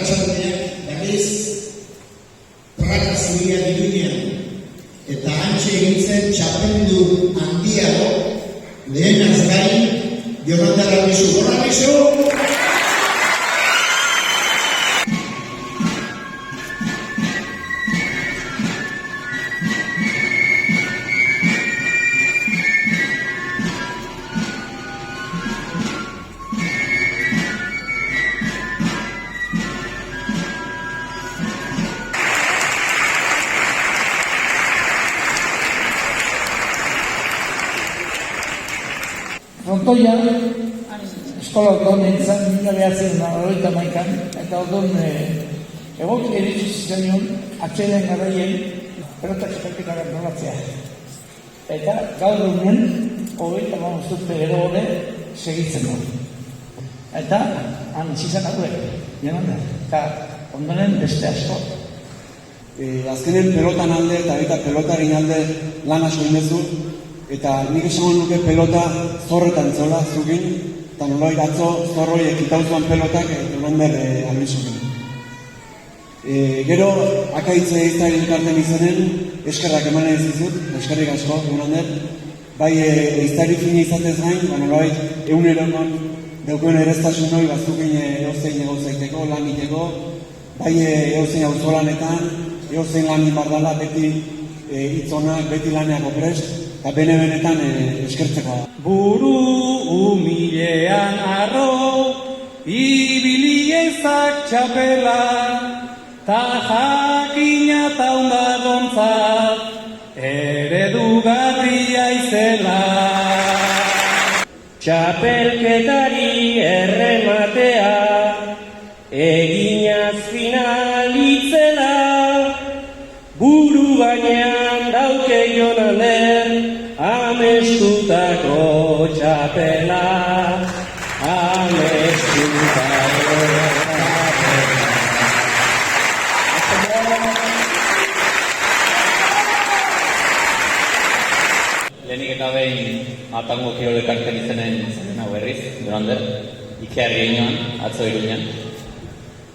arratsaldeak berriz Praka Zubia dirunean eta hantxe egintzen txapeldu handiago lehenaz gain Jonathan Arbizu. Gora Arbizu! Frontoia, eskola orduan nintzen, 1991an, eta orduan egoki eritzu zitzenion, atxeden garaien, pelotak txapelketara nolatzea. Eta gaur dunen, 35 urte gero hori segitzen du. Eta, han zizan haue, eta ondoren beste asko. Azkenen pelotan alde eta baita pelotaren alde lan asko indezu, eta nik esan nuke pelota zorretan zola zugin, eta nolai atzo zorroi ekitauzuan pelotak Jonander Arbizukin. Gero, akaitze iztari elkarten izenen, eskerrak emanen izizut, eskerrik asko, Jonander. Bai, iztari fini izatez gain, nolai eguneroan daukoen ereztasun hori bazukin eozein egotzaiteko, lan iteko, bai eozein auzolanetan, eozein lan bardala beti hitzonak, beti laneako prest, eta bene-benetan eskertzeko. Buru humilean arro, ibili ezak txapela, ta jakina taunda dontzat, eredugarria izela. Txapelketari errematea, eginaz finalitzela, buru gainean dauke Jonander, amestutako txapela, amestutako txapela. Lehenik eta behin atango kirolekarten izenen zaren hau berriz, Jonander, Ikearri eginoan, atzo Iruñan.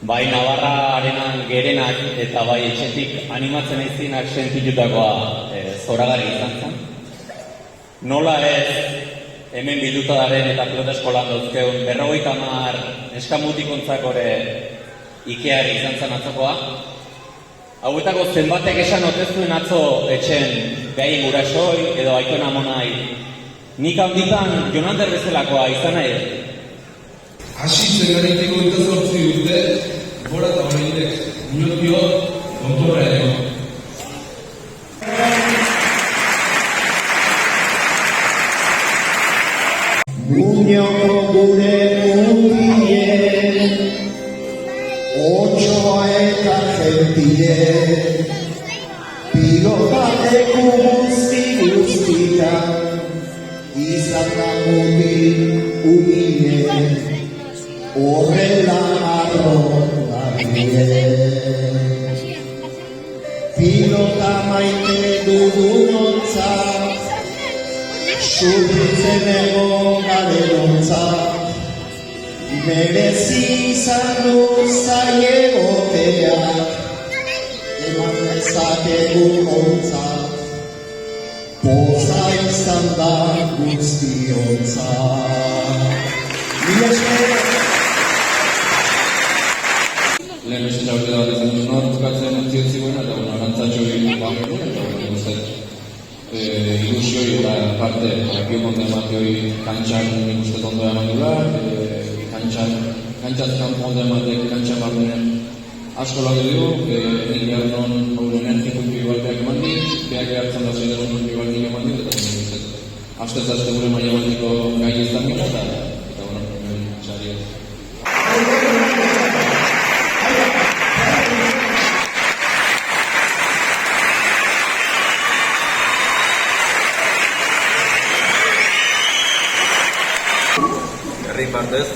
Bai Navarra arenan gerenak eta bai etxetik animatzen ezinak sentitutakoa zoragarri izan zen. Nola ez, hemen bilduta daren eta pilota eskolan dauzkeun 50 eskamutikontzakore Ikearri izan zen atzokoa. Hauetako zenbatek esan otezuen atzo etxen behaien gurasoi edo aitona monai. Nik handitan Jonander bezalakoa izan nahi. Asitzen gareiteko eta zortzi urte, gora eta horreitek minutio kontorra edo. Muñoko gure mutien, otxoa eta gentien, pilotaleku guztian, izan da mutin umien, horrela arrogarrien. Pilota maite dugunontzat, sufritzen ego garenontzat, merezi izan du zaiegoteak, eman dezakegu ontzat, poza izan da guztiontzat. Mila esker! Lehen beste txaurte bat izan dut nor, bukatzen entziot ziguen, eta arantzatxo egin bageru, eta ilusioi eta parte, akio konten mateoi kantxan nik uste tondo eman dula, kantxaz kanpo onde ematek kantxan barrunen asko lagu dugu, nik behar non haure energiko igualpeak eman di, beak behartzen da zeideron igualpeak eman di, eta astez azte gure maia baltiko gai ez da mila, eta txari ez. Herri partez,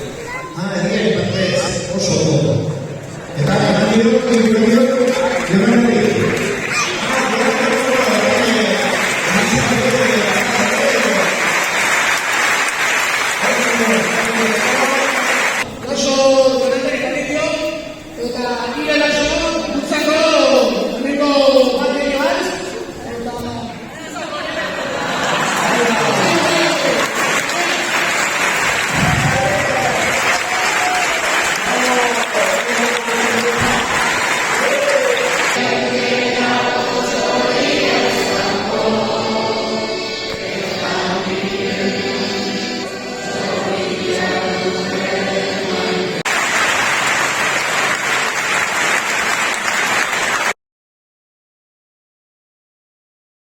oso. Eta eman